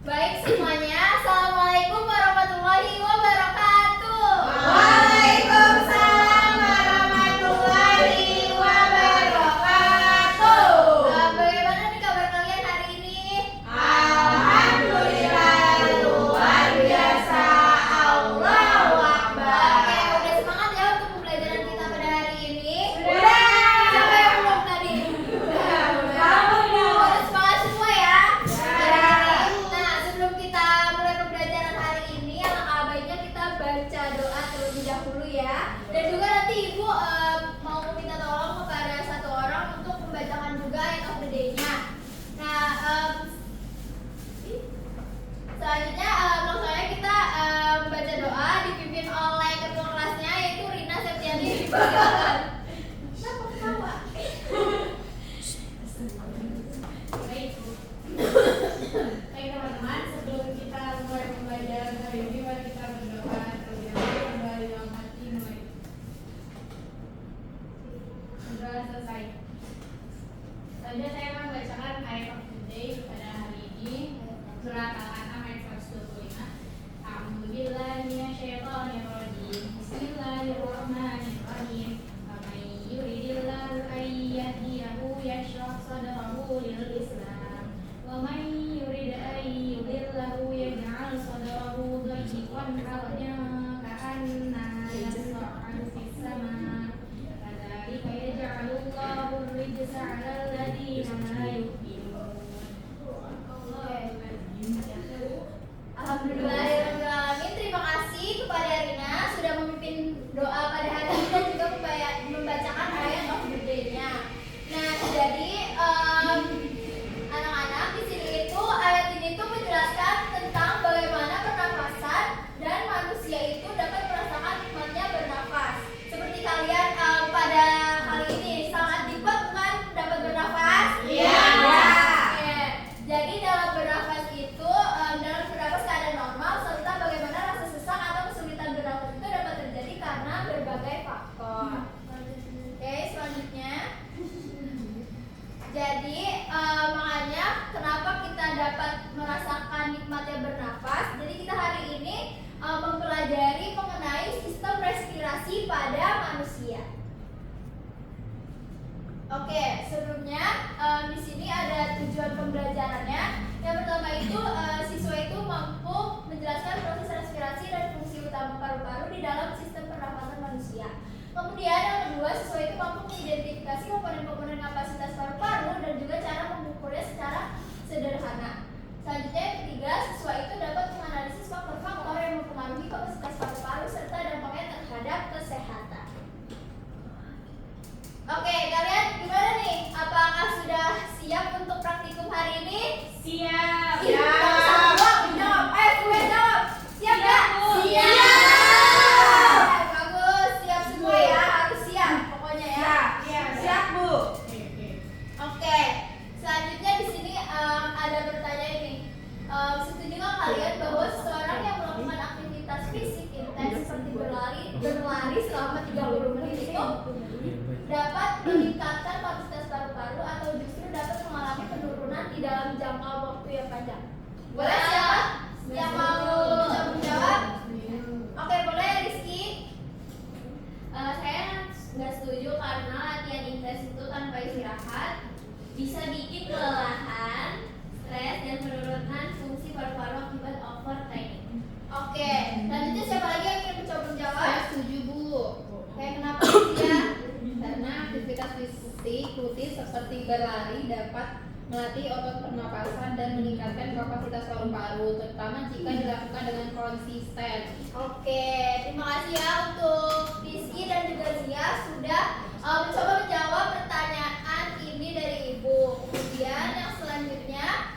Baik semuanya, Assalamualaikum warahmatullahi wabarakatuh. Waalaikumsalam warahmatullahi wabarakatuh. Bagaimana nih kabar kalian hari ini? Alhamdulillah, luar biasa. Allahu Akbar. Oke, udah semangat ya untuk pembelajaran kita pada hari ini? Udah. Siapa yang belum tadi? Harus semangat semua ya. Nah, sebelum kita mulai pembelajaran hari ini, alangkah baiknya kita baca doa terlebih dahulu ya. Dan juga nanti Ibu mau minta tolong kepada satu orang untuk membacakan juga ayat of the day-nya. Nah, selanjutnya langsung aja kita membaca doa dipimpin oleh ketua kelasnya yaitu Rina Septiani. Silakan. Kenapa ketawa? Baik teman-teman, sebelum kita mulai pembelajaran hari ini, mari kita berdoa terlebih dahulu kembali dalam hati mulai. Berdoa selesai. Selanjutnya saya akan membacakan ayat of the day pada hari ini, surat Al-An'am ayat 125. A'udzubillahi minasyaitonirrajim. Bismillahirrahmanirrahim. Faman yuridillahu an yahdiyahu yashrah sadrahu lil Islam. Wa man yurid an yudillahu yaj'al sadrahu dayyqan ka'anna yas'adu fis sama'. Kadzalika yaj'alullahu ar-rijsa 'alal ladzina la yu'minun. Alhamdulillahirrahmanirrahim. Terima kasih kepada Rina sudah memimpin doa pada hari ini dan juga membacakan ayat of the day-nya. Nah, jadi anak-anak di sini itu ayat ini tuh menjelaskan tentang bagaimana pernafasan dan manusia itu dapat merasakan nikmatnya bernafas. Seperti kalian pada kali ini sangat nikmat bukan dapat bernafas? Iya. Oke. Jadi dalam bernafas itu dalam bernafas keadaan normal serta bagaimana rasa sesak atau kesulitan bernafas itu dapat terjadi karena berbagai faktor. Oke, selanjutnya. Jadi makanya kenapa kita dapat merasakan nikmatnya bernafas? Jadi kita hari ini mempelajari mengenai sistem respirasi pada manusia. Oke, sebelumnya di sini ada tujuan pembelajarannya. Yang pertama itu siswa itu mampu menjelaskan proses respirasi dan fungsi utama paru-paru di dalam sistem pernafasan manusia. Kemudian yang kedua, siswa itu mampu mengidentifikasi komponen-komponen kapasitas paru-paru dan juga cara mengukurnya secara sederhana. Selanjutnya yang ketiga, siswa itu dapat menganalisis faktor-faktor yang mempengaruhi kapasitas paru-paru serta dampaknya terhadap kesehatan. Oke, kalian gimana nih? Apakah sudah siap untuk praktikum hari ini? Siap. Jawab. Semuanya jawab. Siap nggak? Siap. Bagus, siap semua ya. Harus siap pokoknya ya. Siap, Bu. Oke, selanjutnya di sini ada pertanyaan ini. Setuju nggak kalian bahwa seseorang yang melakukan aktivitas fisik intens seperti berlari selama 30 menit itu dapat meningkatkan kapasitas paru-paru atau justru dapat mengalami penurunan di dalam jangka waktu yang panjang? Boleh siapa yang mau menjawab? Oke, boleh Rizky. Saya nggak setuju karena latihan intens itu tanpa istirahat bisa bikin kelelahan, stres, dan penurunan fungsi paru-paru akibat overtraining. Oke, selanjutnya siapa lagi yang ingin mencoba menjawab? Saya setuju, Bu. Kayak kenapa ya? Karena aktivitas fisik rutin seperti berlari dapat melatih otot pernapasan dan meningkatkan kapasitas paru-paru, terutama jika dilakukan dengan konsisten. Oke, terima kasih ya untuk Rizky dan juga Zia sudah mencoba menjawab pertanyaan ini dari Ibu. Kemudian yang selanjutnya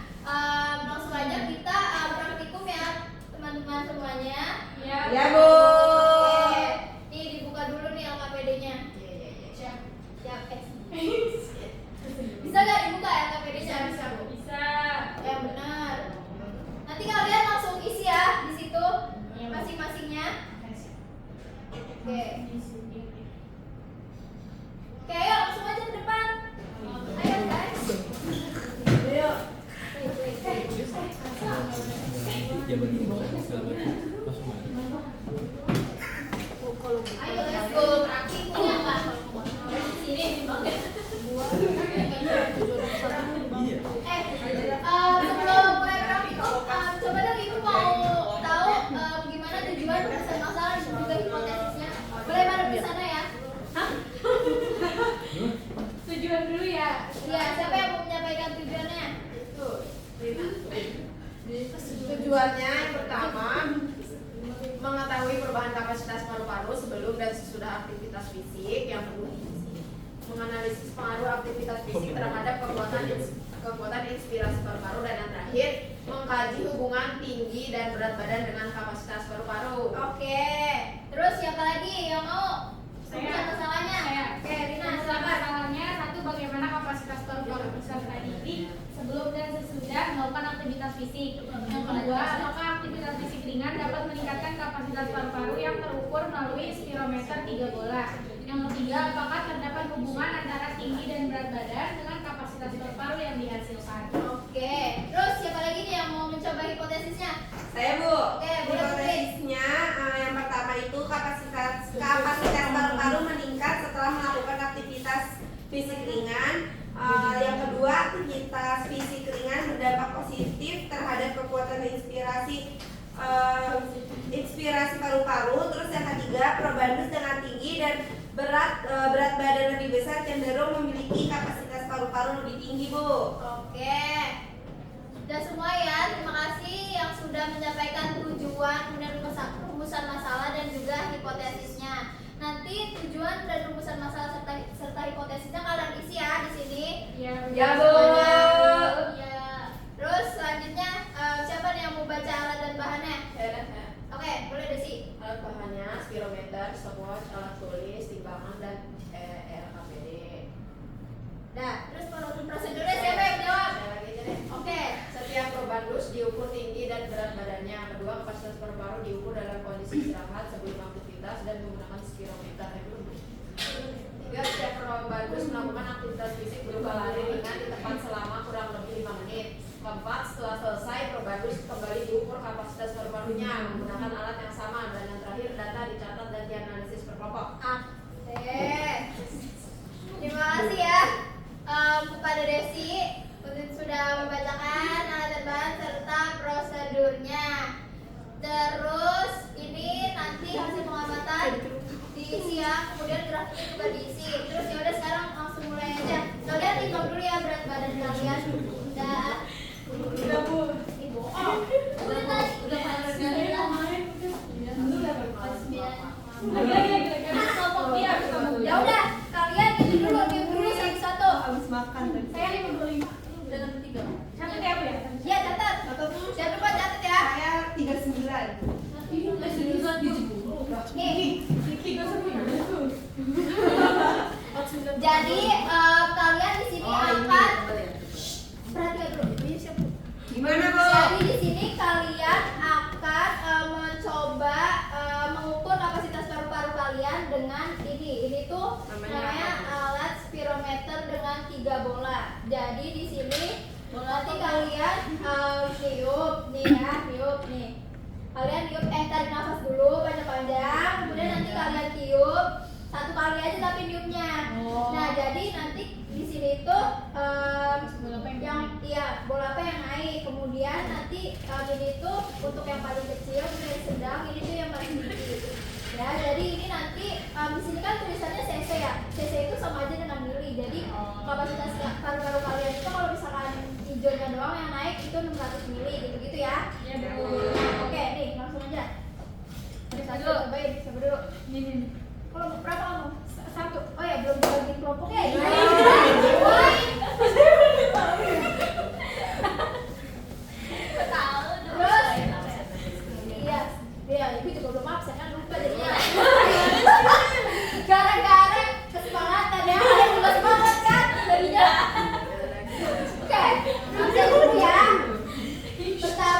langsung aja kita praktikum ya teman-teman semuanya. Ya, Bu. Oke, ini dibuka dulu nih LKPD-nya. Siap. Bisa nggak dibuka LKPD-nya? Bisa. Yang benar. Nanti kalian langsung isi ya di situ masing-masingnya. Oke. Oke, ayo langsung aja Ayo let's go. Berarti punya nggak? Sini banget. Sebelum mulai praktikum, coba dong ibu mau tahu gimana tujuan rumusan masalah dan juga hipotesisnya. Boleh bareng di sana ya? Tujuan dulu ya. Iya, siapa yang mau menyampaikan tujuannya? Tujuannya yang pertama mengetahui perubahan kapasitas paru-paru sebelum dan sesudah aktivitas fisik. Yang kedua menganalisis pengaruh aktivitas fisik terhadap kekuatan inspirasi paru-paru, dan yang terakhir mengkaji hubungan tinggi dan berat badan dengan kapasitas paru-paru. Oke. Terus siapa lagi yang mau? Saya. Rumusan masalahnya. Saya. Oke, Rina Rumusan silakan. masalahnya satu, bagaimana kapasitas paru-paru peserta didik sebelum dan sesudah melakukan aktivitas fisik. Yang kedua, apakah aktivitas fisik ringan dapat meningkatkan kapasitas paru-paru yang terukur melalui spirometer 3 bola. Yang ketiga, apakah terdapat hubungan antara tinggi dan berat badan dengan kapasitas paru-paru yang dihasilkan. Oke. Terus siapa lagi nih yang mau mencoba hipotesisnya? Saya Bu. Oke, boleh, Hipotesisnya yang pertama itu kapasitas paru-paru meningkat setelah melakukan aktivitas fisik ringan. Yang kedua, aktivitas fisik ringan berdampak positif terhadap kekuatan inspirasi paru-paru. Terus yang ketiga, probandus dengan tinggi dan berat badan lebih besar cenderung memiliki kapasitas paru-paru lebih tinggi, Bu. Oke. Sudah semua ya. Terima kasih yang sudah menyampaikan tujuan, kemudian rumusan masalah dan juga hipotesisnya. Nanti tujuan dan rumusan masalah serta hipotesisnya kalian isi ya di sini. Ya, Bu. Ya. Terus selanjutnya siapa nih yang mau baca alat dan bahannya? Oke, boleh Desi. Alat bahannya spirometer, stopwatch, alat tulis, timbangan, dan RKPD. Nah, terus prosedurnya siapa yang jawab? Saya lagi aja deh. Oke. Setiap probandus diukur tinggi dan berat badannya. Kedua, kapasitas paru-paru diukur dalam kondisi istirahat sebelum aktivitas dan menggunakan spirometer. Tiga, setiap probandus melakukan aktivitas fisik berupa lari ringan di tempat selama kurang lebih 5 menit. Keempat, setelah selesai probandus kembali diukur kapasitas paru-parunya menggunakan alat yang sama. Dan yang terakhir, data dicatat dan dianalisis per kelompok. Oke. Terima kasih ya kepada Desi untuk sudah membacakan alat dan bahan serta prosedurnya. Terus ini nanti hasil pengamatan diisi ya, kemudian grafiknya juga diisi. Terus ya udah sekarang langsung mulai aja. Kalian hitung dulu ya berat badan kalian. Udah Bu. Ibu. Udah tadi. Udah Ya udah, kalian diam dulu satu-satu. Habis makan tadi. Saya 55. Dengan tiga. Catat ya, Bu ya? Ya catat. Jangan lupa catat ya. Saya 39. Nih. Jadi kalian di sini akan perhatikan dulu. Gimana, Bu? Jadi di sini kalian akan mencoba mengukur kapasitas paru-paru kalian dengan ini. Ini tuh namanya alat spirometer dengan 3 bola. Jadi di sini nanti kalian niup nih ya, niup nih. Kalian niup tarik nafas dulu panjang-panjang, kemudian nanti kalian tiup 1 kali aja tapi niupnya. Nah, jadi nanti di sini tuh bola apa yang naik, kemudian nanti ini tuh untuk yang paling kecil, kemudian yang sedang, ini tuh yang paling tinggi. Ya, jadi ini nanti di sini kan tulisannya cc ya. Cc itu sama aja dengan mili. Jadi kapasitas paru-paru kalian itu kalau misalkan hijaunya doang yang naik itu 600 mili gitu-gitu ya. Ya, Bu. Oke, nih langsung aja. Satu, cobain, coba dulu. Ini. Kalau berapa kamu? 1. Oh ya, belum dibagiin kelompoknya ya? Terus, iya, ibu juga belum absen kan, lupa jadinya. Gara-gara kesepakatan ya, kalian juga semangat kan jadinya. Oke, absen dulu ya. Pertama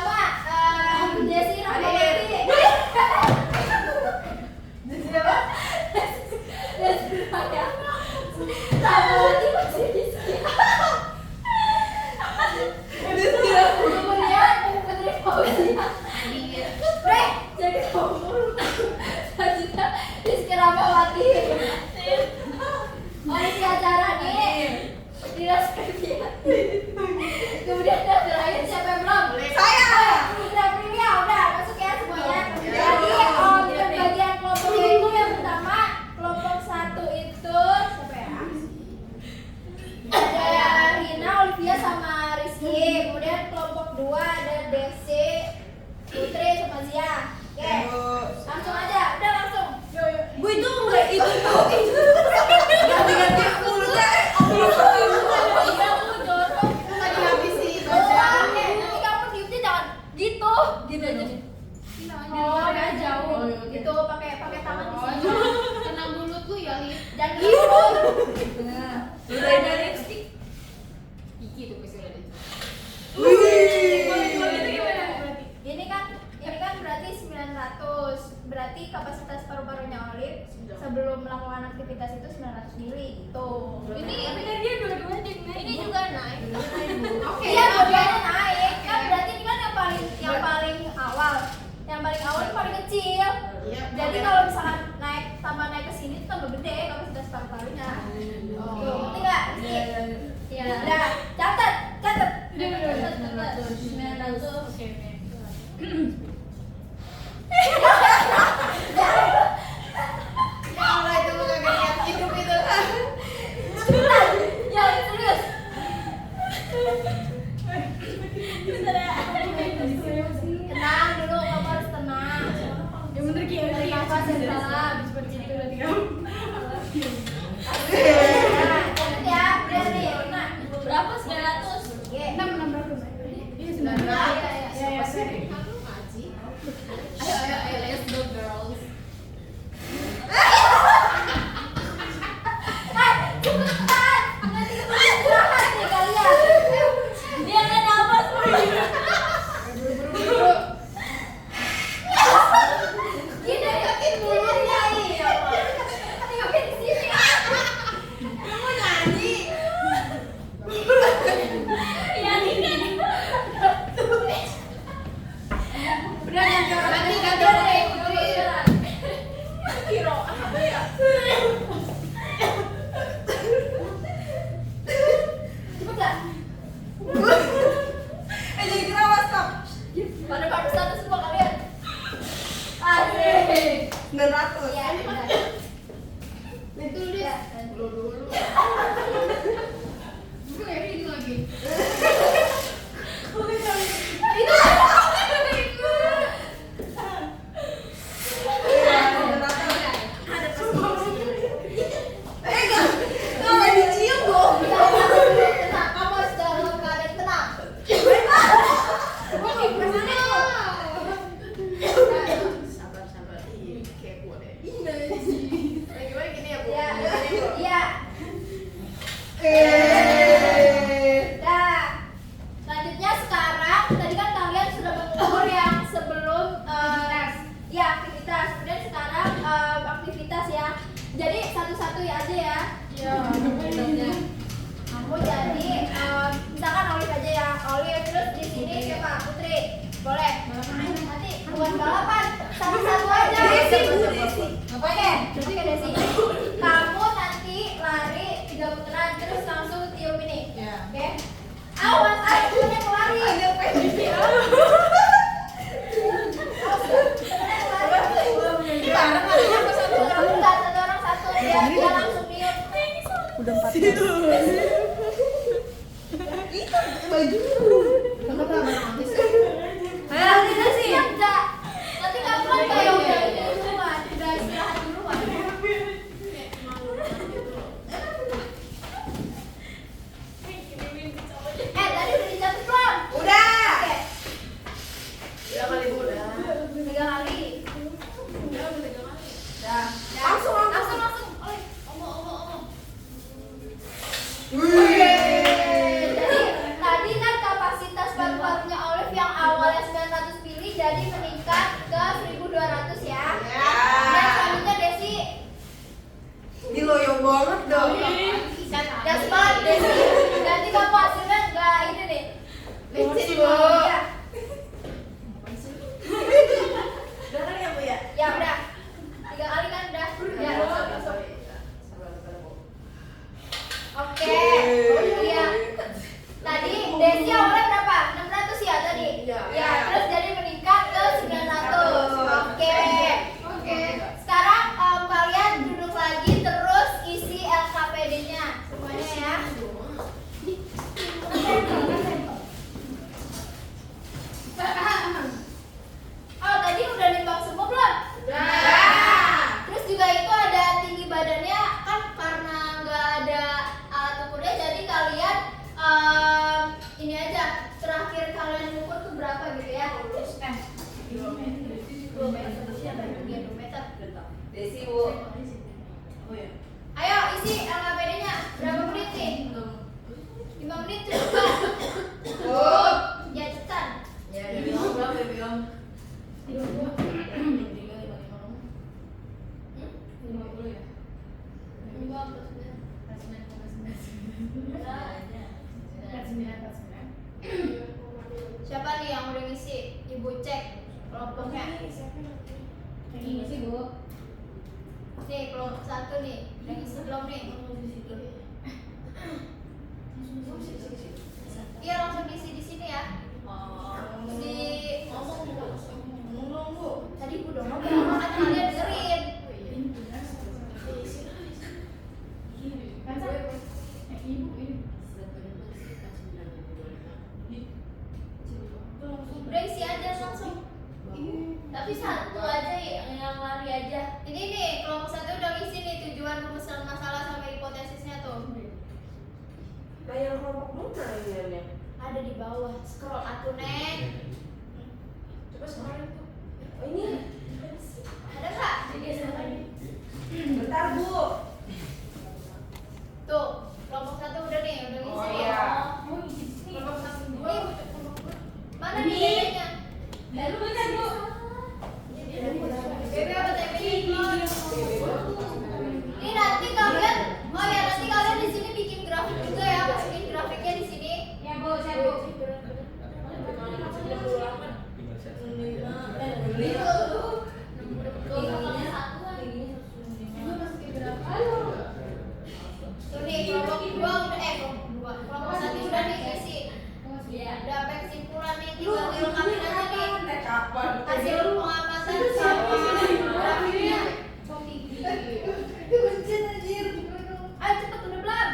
2 ada Desi, Putri sama Zia. Oke. Langsung aja, udah langsung. Bu itu enggak itu ganti-ganti mulutnya. Iya, aku dorong. Tadi habis sih itu Oh, aja. nanti kamu diupnya jangan gitu. Gitu aja nih. Oh, udah jauh. Gitu pakai tangan di sini. Kena mulut lu ya, Li. Dan gitu. Nah, udah dari lipstick. Iki tuh pasti ada. Ini kan berarti 900. Berarti kapasitas paru-parunya Olive sebelum melakukan aktivitas itu 900 mili gitu. Ini kan dia dua-duanya naik. Ini juga naik. Oke. Iya, dua-duanya naik. Kan berarti ini kan yang paling awal. Yang paling awal itu paling kecil. Iya. Jadi kalau misalkan tambah naik ke sini itu tambah gede kapasitas paru-parunya. Tuh, ngerti nggak? Iya. Udah, catat. Udah. 900. Oke. Ya Allah itu lu kagak lihat hidup itu. Cepetan. Ya, serius. Tenang dulu, kamu harus tenang. Yang bener kayak Tarik nafas yang dalam. seperti itu berarti kamu. Nah, catat ya. Udah nih, nah. Berapa 900? Oke. 6 berapa? Ini 9. Nah, Ya, ya, sorry. Aku ngaji. Ayo, let's go girls. Cepetan. Nanti kita istirahat nih kalian. Dia nggak nafas. Gini deketin mulutnya iya. Tiupin di sini. Kamu nyanyi. Ya ini. Udah ganti orang Ganti ganti ganti orang. Putri. Kiro apa ya? Cepet gak? Jadi kerawas stop. Pada barusan semua kalian. Asik. 900. Iya, udah. Itu dia. Dulu. Gue kayak ini lagi. Tenang, kamu harus dalam keadaan tenang. Sabar. Ih, kepo deh. Gimana gini ya, Bu? Iya, Gini, Bu. iya. Dah. Selanjutnya sekarang tadi kan kalian sudah mengukur yang sebelum ya aktivitas. Kemudian sekarang aktivitas ya. Jadi satu-satu ya aja ya. Iya. Kamu jadi misalkan Olive aja ya. Olive terus di sini siapa? Putri. Boleh. Nanti bukan balapan, satu-satu aja. Oke, berarti ke Desi. Kamu nanti lari 3 putaran terus langsung tiup ini. Ya. Oke. Awas, temennya mau lari. Satu orang satu. Dia langsung niup. Udah 14. Nanti Desi enggak. Nanti kamu kan kayak udah ini duluan, udah istirahat duluan. Tadi udah dicatat belum? Udah. Oke, Udah kali, Bu. Udah. 3 kali. Udah 3 kali. Dah. Langsung. Oleh. Omong. Wih. Jadi tadi kan kapasitas paru-parunya Olive yang awalnya 900 mili jadi meningkat ke 1200 ya. Ya. Dan selanjutnya Desi. Ini loyo banget dong. Gas banget Desi. Nanti kamu hasilnya enggak ini nih. Licin, Bu. Iya. Udah kali ya, Bu ya? Ya udah. 3 kali kan udah. Ya. Sabar, Bu. Oke. Iya. Tadi Desi awalnya berapa? 600 ya tadi? Iya. Ya, terus jadi meningkat ke 900. Oke. Sekarang kalian duduk lagi terus isi LKPD-nya semuanya ya. Desi, Bu. Oh ya. Ayo isi LKPD-nya. Berapa menit nih? 5 menit cukup. Oh. Ya cepetan. Ya, Baby Om berapa, Baby Om? 50 ya. 49. Siapa nih yang udah ngisi? Ibu cek kelompoknya. Yang ini sih, Bu. Nih kelompok 1 nih. Udah ngisi belum nih? Iya langsung diisi di sini ya. Ngomong dong, Bu. Tadi Bu udah ngomong kan kalian dengerin. Kan saya ibu ini. Udah isi aja langsung. Tapi satu aja yang lari aja. Ini nih kelompok 1 udah ngisi nih tujuan rumusan masalah sama hipotesisnya tuh. Nah, yang kelompok mana ini? Ada di bawah. Scroll atuh Neng. Coba sekarang tuh. Oh, ini. Ada nggak? Bentar, Bu. Tuh kelompok 1 udah nih udah ngisi. Oh, iya. Oh, di sini. Kelompok 1 2. Nih, mana nih bedanya? Lalu baca, Bu. BB apa TP? Ini nanti kalian, oh ya nanti kalian di sini bikin grafik juga ya, masukin grafiknya di sini. Ya, Bu, saya, Bu. Tuh kelompoknya 1 kan. Tuh nih kelompok 2 udah kelompok 1 udah nih isi. Udah sampai kesimpulan nih, tinggal dilengkapin aja nih. Hasil pengamatan sama grafiknya. Ayo cepet udah belum?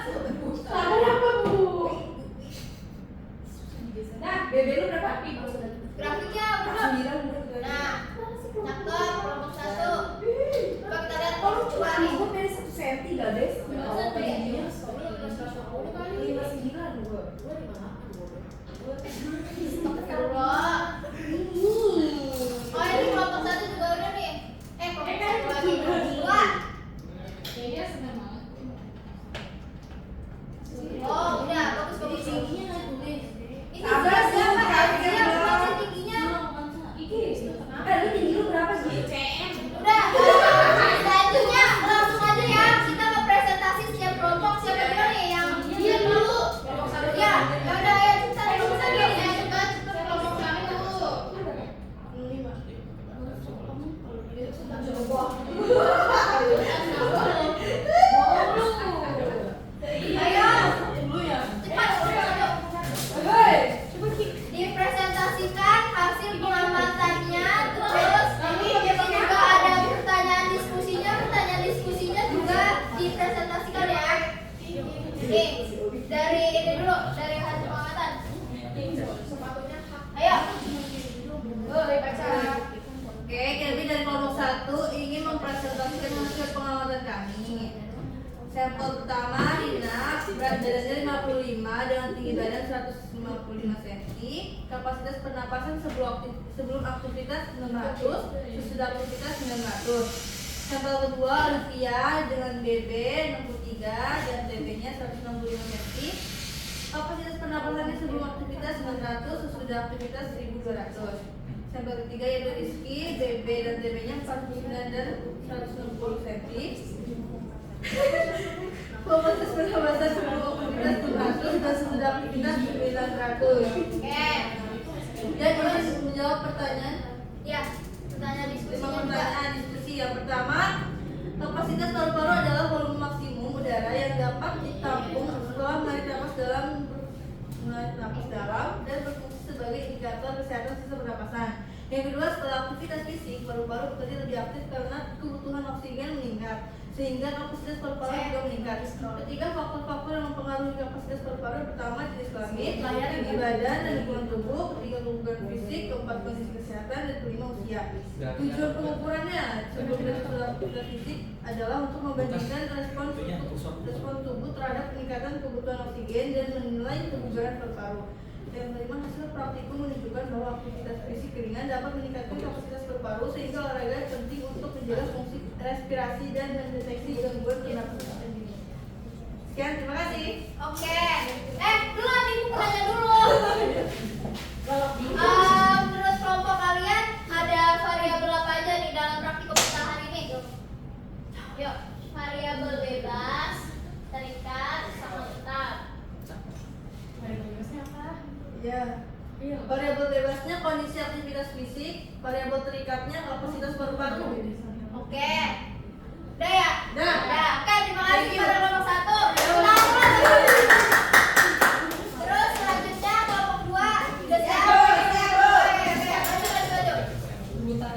Nah, Bebe lu berapa? Grafiknya udah. Nah, cakep kelompok 1. Coba kita lihat kelompok 2 nih. dari 1 cm dah, Des. Astagfirullah. Oh ini kelompok 1 juga udah nih. Kelompok 1 lagi. 2. kayaknya senang banget. Oh udah bagus. Ini Sabar, siapa? grafiknya Siapa belum. masih tingginya? Lu tinggi lu berapa sih? Udah. Selanjutnya langsung aja ya. Kita mau presentasi setiap kelompok. Siapa dulu nih yang dia dulu? Ya, ya udah ya cepetan kelompok 1 ya. Cepat kelompok 1. Ayo. Cepat dipresentasikan hasil pengamatannya, terus juga ada pertanyaan diskusinya juga dipresentasikan ya. Nih dari ini dulu, dari hasil pengamatan. Ayo. Baca. Oke, kami dari kelompok 1 ingin mempresentasikan hasil pengamatan kami. Sampel pertama, Rina, berat badannya 55 dengan tinggi badan 155 cm, kapasitas pernapasan sebelum aktivitas 600, sesudah aktivitas 900. Sampel kedua, Olivia dengan BB 63 dan TB-nya 165 cm, kapasitas pernapasannya sebelum aktivitas 900, sesudah aktivitas 1200. Sampel ketiga yaitu Rizky, BB dan TB-nya 49 dan 160 cm. Kapasitas pernapasan sebelum aktivitas 600 dan sesudah aktivitas 900. Oke. Dan harus menjawab pertanyaan. Ya, pertanyaan 5 diskusinya juga. pertanyaan diskusi. Yang pertama, kapasitas paru-paru adalah volume maksimum udara yang dapat ditampung setelah menarik napas dalam dan berfungsi sebagai indikator kesehatan sistem pernapasan. Yang kedua, setelah aktivitas fisik, paru-paru bekerja lebih aktif karena kebutuhan oksigen meningkat, sehingga kapasitas paru-paru juga meningkat. Ketiga, faktor-faktor yang mempengaruhi kapasitas paru-paru pertama jenis kelamin, tinggi badan dan lingkungan tubuh, ketiga kebutuhan fisik, keempat kondisi kesehatan, dan kelima usia. Tujuan pengukurannya sebelum dan setelah aktivitas fisik adalah untuk membandingkan respon tubuh terhadap peningkatan kebutuhan oksigen dan menilai kebugaran paru-paru. Yang kelima, hasil praktikum menunjukkan bahwa aktivitas fisik ringan dapat meningkatkan kapasitas paru-paru sehingga olahraga penting untuk menjaga fungsi respirasi dan mendeteksi gangguan pernapasan dini. Sekian, terima kasih. Oke. Dulu ibu mau nanya dulu. Menurut kelompok kalian ada variabel apa aja nih dalam praktikum kita hari ini? Yuk, variabel bebas, terikat, sama tetap. Variabel bebasnya apa? Ya. Variabel bebasnya kondisi aktivitas fisik, variabel terikatnya kapasitas paru-paru. Oke. Udah ya? Udah. Oke, terima kasih pada kelompok 1. Terus selanjutnya kelompok 2. Udah siap? Maju. Buta.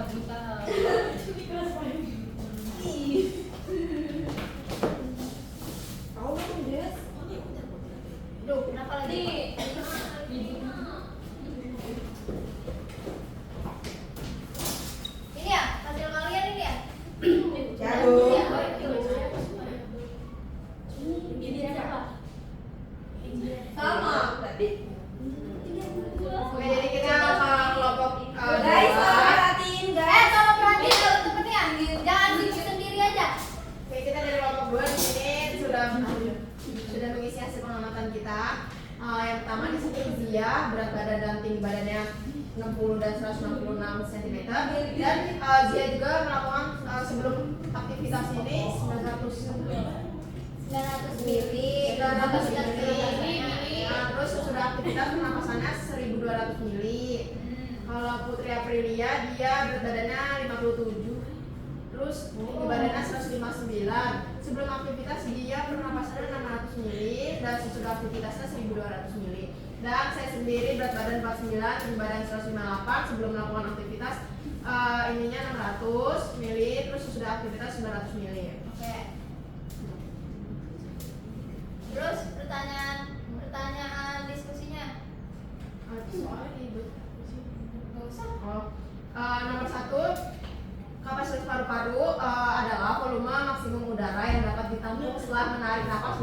Duh, kenapa lagi? Ini ya, hasil kalian ini ya? Jauh. Iya, oh, ini. Ini siapa? Sama. Oke, jadi kita ke kelompok Guys, dua. perhatiin guys. Tolong perhatiin kalau temennya. Jangan bikin sendiri aja. Oke, kita dari kelompok 2 di sini sudah mengisi hasil pengamatan kita. Yang pertama di sini Zia, berat badan dan tinggi badannya 60 dan 166 cm. Dan Zia juga melakukan sebelum aktivitas ini 900 mili. Terus sudah aktivitas pernapasannya 1200 mili. Kalau Putri Aprilia dia berat badannya 57. Terus tinggi badannya 159. Sebelum aktivitas dia pernapasannya 600 mili dan sesudah aktivitasnya 1200 mili. Dan saya sendiri berat badan 49, tinggi badan 158. Sebelum melakukan aktivitas ininya 600 mili, terus sesudah aktivitas 900 mili. Oke. Terus pertanyaan diskusinya. Soalnya di Gak usah. nomor 1, kapasitas paru-paru adalah volume maksimum udara yang dapat ditampung setelah menarik napas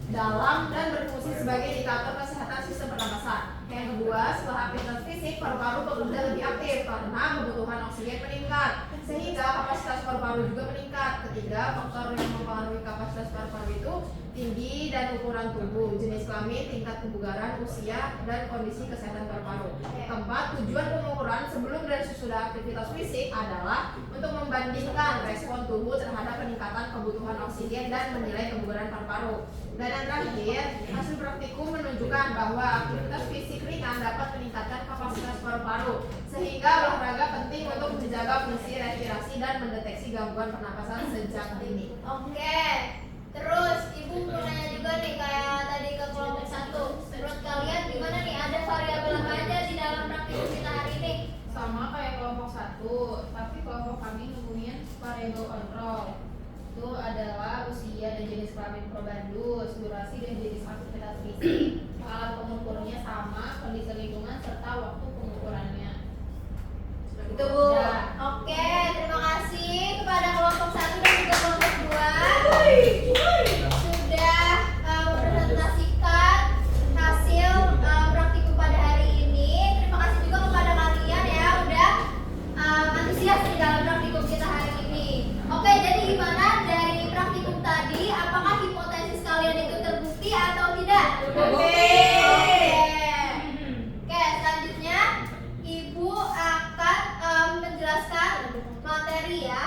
dalam dan berfungsi sebagai indikator kesehatan sistem pernapasan. Yang kedua, setelah aktivitas fisik, paru-paru bekerja lebih aktif karena kebutuhan oksigen meningkat, sehingga kapasitas paru-paru juga meningkat. Ketiga, faktor yang mempengaruhi kapasitas paru-paru itu tinggi dan ukuran tubuh, jenis kelamin, tingkat kebugaran, usia, dan kondisi kesehatan paru-paru. Keempat, tujuan pengukuran sebelum dan sesudah aktivitas fisik adalah untuk membandingkan respon tubuh terhadap peningkatan kebutuhan oksigen dan menilai kebugaran paru-paru. Dan yang terakhir, hasil praktikum menunjukkan bahwa aktivitas fisik ringan dapat meningkatkan kapasitas paru-paru, sehingga olahraga penting untuk menjaga fungsi respirasi dan mendeteksi gangguan pernapasan sejak dini. Oke. Terus ibu mau nanya juga nih kayak tadi ke kelompok 1. Menurut kalian gimana nih? Ada variabel apa aja di dalam praktikum kita hari ini? Sama kayak kelompok 1, tapi kelompok kami nemuin variabel kontrol. Itu adalah usia dan jenis kelamin probandus, durasi dan jenis aktivitas fisik, alat pengukurnya sama, kondisi lingkungan serta waktu pengukurannya. Itu Bu. Udah. Oke, terima kasih kepada kelompok 1 dan juga kelompok 2 sudah mempresentasikan hasil praktikum pada hari ini. Terima kasih juga kepada kalian ya udah antusias di dalam praktikum kita hari ini. Oke, jadi gimana dari praktikum tadi? Apakah hipotesis kalian itu terbukti atau tidak? Terbukti. Oke, selanjutnya Ibu akan menjelaskan materi ya.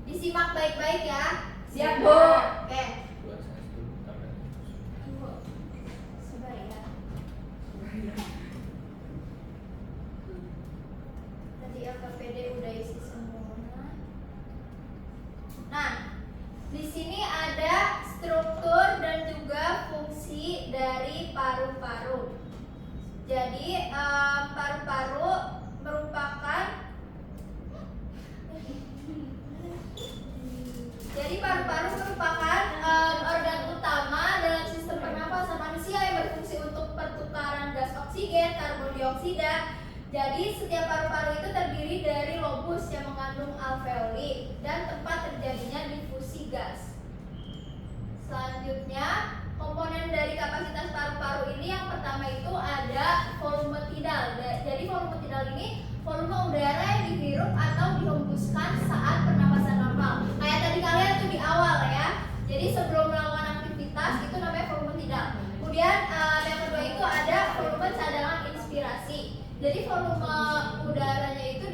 Disimak baik-baik ya. Siap, Bu. Oke. Sabar ya. Tadi LKPD udah isi semua. Nah, di sini ada struktur dan juga fungsi dari paru-paru. Jadi paru-paru merupakan organ utama dalam sistem pernapasan manusia yang berfungsi untuk pertukaran gas oksigen, karbon dioksida. Jadi setiap paru-paru itu terdiri dari lobus yang mengandung alveoli dan tempat terjadinya difusi gas. Selanjutnya, komponen dari kapasitas paru-paru ini yang pertama itu ada volume tidal. Jadi volume tidal ini volume udara yang dihirup dihirup atau dihembuskan saat pernapasan normal. Kayak tadi kalian tuh di awal ya. Jadi sebelum melakukan aktivitas itu namanya volume tidal. Kemudian yang kedua itu ada volume cadangan inspirasi. Jadi volume udaranya itu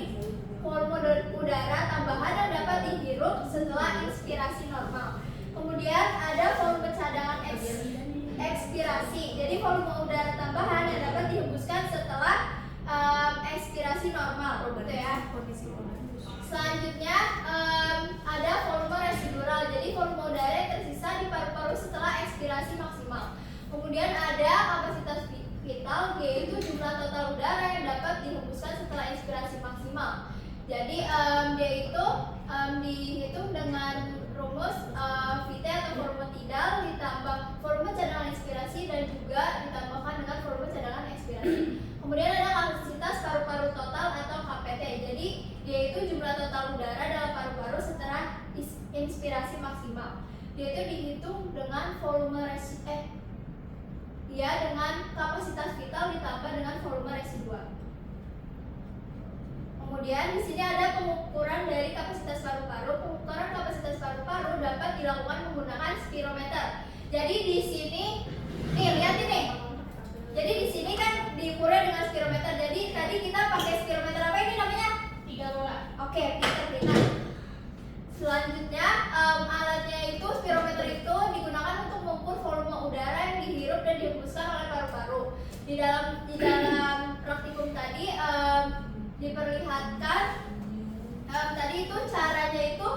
volume udara tambahan yang dapat dihirup setelah inspirasi normal. Kemudian ada volume cadangan ekspirasi. Jadi volume udara tambahan yang dapat dihembuskan setelah ekspirasi normal, gitu ya. Selanjutnya ada volume residual. Jadi volume udara yang tersisa di paru-paru setelah ekspirasi maksimal. Kemudian ada kapasitas vital, yaitu jumlah total udara yang dapat dihembuskan setelah inspirasi maksimal. Jadi dia itu dihitung dengan rumus VT atau volume tidal ditambah volume cadangan inspirasi dan juga ditambahkan dengan volume cadangan ekspirasi. Kemudian ada kapasitas paru-paru total atau KPT. Jadi dia itu jumlah total udara dalam paru-paru setelah inspirasi maksimal. Dia itu dihitung dengan volume dengan kapasitas vital ditambah dengan volume residual. Kemudian di sini ada pengukuran dari kapasitas paru-paru. Pengukuran kapasitas paru-paru dapat dilakukan menggunakan spirometer. Jadi di sini, nih lihat ini. Jadi di sini kan diukurnya dengan spirometer. Jadi tadi kita pakai spirometer apa ini namanya? 3 bola. Oke, Peter Rina. Selanjutnya alatnya itu spirometer itu digunakan untuk mengukur volume udara yang dihirup dan dihembuskan oleh paru-paru. Di dalam praktikum tadi diperlihatkan tadi itu caranya itu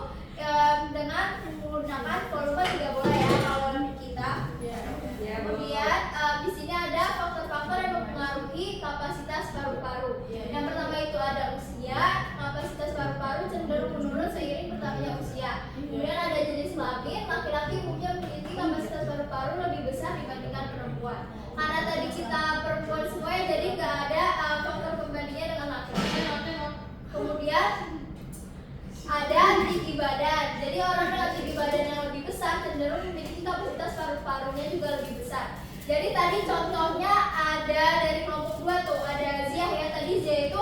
dengan menggunakan volume 3 bola ya kalau di kita. Kemudian di sini ada faktor-faktor yang mempengaruhi kapasitas paru-paru. Yang pertama itu ada usia. Kapasitas paru-paru cenderung menurun seiring bertambahnya usia. Kemudian ada jenis kelamin. Laki-laki umumnya memiliki kapasitas paru-paru lebih besar dibandingkan perempuan. Karena tadi kita perempuan semua ya, jadi nggak ada faktor pembandingnya dengan laki-laki. Kemudian ada tinggi badan. Jadi orang dengan tinggi badan yang lebih besar cenderung memiliki kapasitas paru-parunya juga lebih besar. Jadi tadi contohnya ada dari kelompok 2 tuh, ada Zia ya. Tadi Zia itu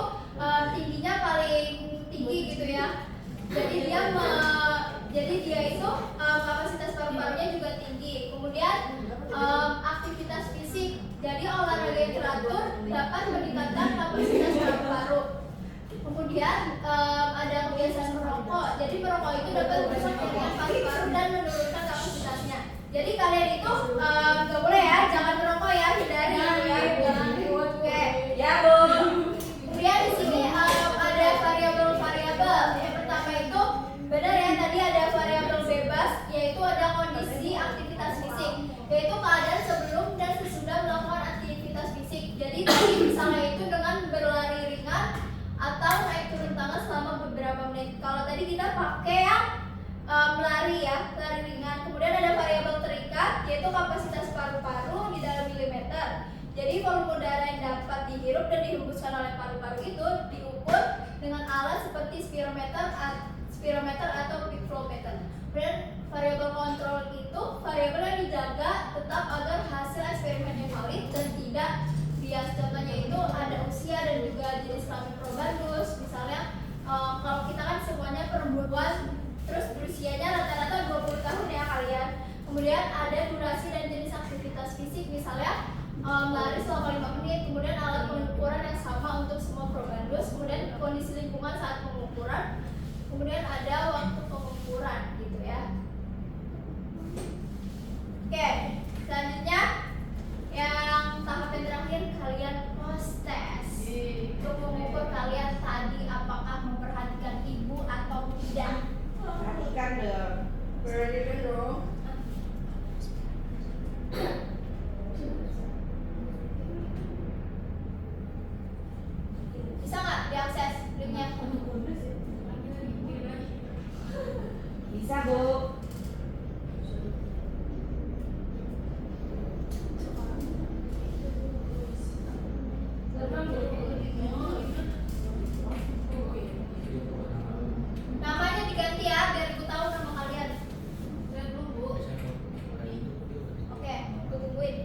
tingginya paling tinggi gitu ya. Jadi dia itu kapasitas paru-parunya juga tinggi. Kemudian aktivitas fisik. Jadi olahraga yang teratur dapat meningkatkan kapasitas paru-paru. Kemudian ada kebiasaan merokok. Jadi merokok itu dapat merusak jaringan paru-paru dan menurunkan kapasitasnya. Jadi kalian itu nggak boleh ya, jangan merokok ya, hindari ya. Oke. Ya, Bu. Kemudian di sini ada variabel-variabel. Yang pertama itu benar ya, tadi ada variabel bebas, yaitu ada kondisi aktivitas fisik, yaitu keadaan sebelum dan sesudah melakukan aktivitas fisik. Jadi tadi misalnya itu dengan berlari ringan atau naik turun tangga selama beberapa menit. Kalau tadi kita pakai yang lari ya, lari ringan. Kemudian ada variabel terikat, yaitu kapasitas paru-paru di dalam milimeter. Jadi volume udara yang dapat dihirup dan dihembuskan oleh paru-paru itu diukur dengan alat seperti spirometer atau peak flow meter. Kemudian variabel kontrol itu variabel yang dijaga tetap agar hasil eksperimennya valid dan tidak bias. Contohnya itu ada usia dan juga jenis kelamin probandus. Misalnya kalau kita kan semuanya perempuan, terus berusianya rata-rata 20 tahun ya kalian. Kemudian ada durasi dan jenis aktivitas fisik, misalnya lari selama 5 menit. Kemudian alat pengukuran yang sama untuk semua probandus. Kemudian kondisi lingkungan saat pengukuran. Kemudian ada waktu pengukuran gitu ya. Oke, selanjutnya yang tahap yang terakhir kalian post test. Untuk mengukur kalian tadi apakah memperhatikan ibu atau tidak. Perhatikan dong. Perhatikan dong. Bisa nggak diakses linknya? Bisa, Bu. Namanya diganti ya, biar aku tahu nama kalian. Oke, aku tungguin.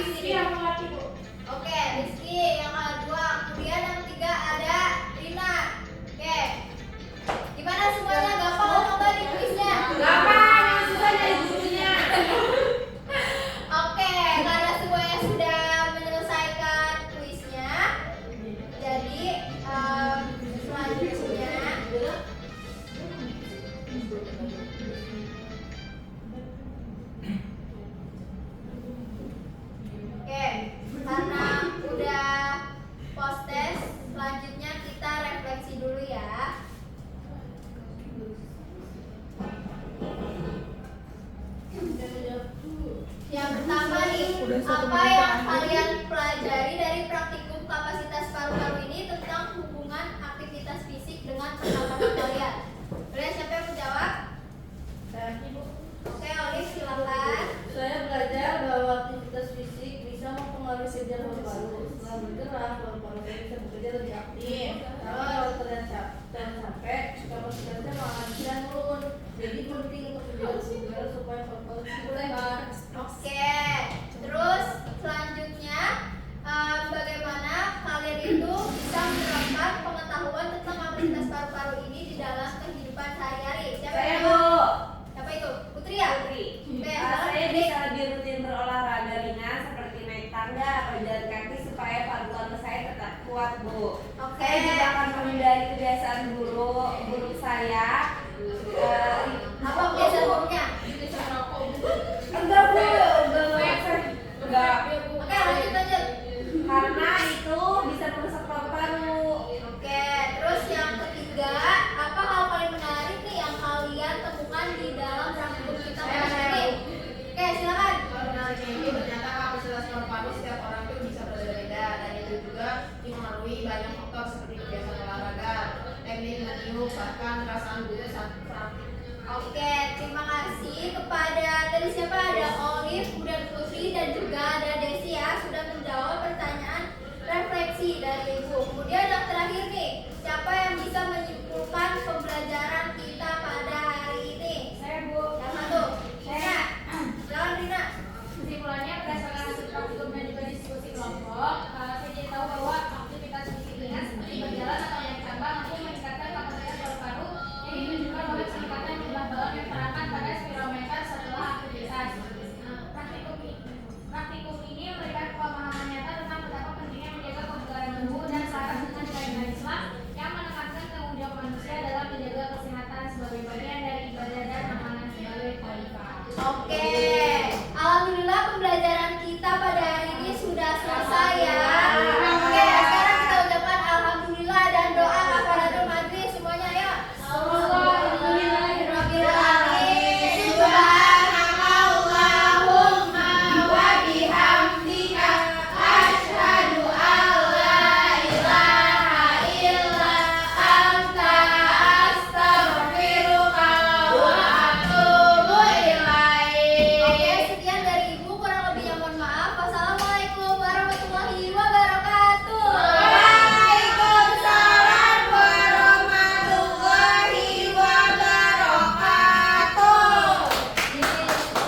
di Rizky sini. yang melatih Bu. Oke, Rizky yang kedua, kemudian yang ketiga ada Rina. Oke, gimana semuanya gampang atau enggak nih kuisnya? Gampang, yang susah dari gurunya. Oke, karena semuanya sudah menyelesaikan kuisnya, jadi selanjutnya oke, karena udah post test, selanjutnya kita refleksi dulu ya. Yang pertama nih, Udah 1 apa menit yang terakhir. kalian pelajari dari praktikum kapasitas paru-paru ini tentang hubungan aktivitas fisik dengan pernapasan kalian? Kalian siapa yang menjawab? Oke, Olive silakan. Saya belajar bahwa aktivitas fisik bisa mempengaruhi kerja paru-paru. Setelah bergerak, paru-paru saya bisa bekerja lebih aktif. Tapi kalau terlihat sampai kapasitasnya malah bisa turun. Jadi penting untuk menjaga kebugaran supaya paru-paru bisa lebar. Oke, terus selanjutnya bagaimana kalian itu bisa menerapkan pengetahuan tentang aktivitas paru-paru ini di dalam kehidupan sehari-hari? Siapa Saya yang Bu jawab? Siapa itu? Putri ya? Putri. Oke, Saya Putri. bisa lebih rutin berolahraga ringan seperti naik tangga atau jalan kaki supaya paru-paru saya tetap kuat Bu. Oke. Saya juga akan menghindari kebiasaan buruk saya. Apa kebiasaan buruknya?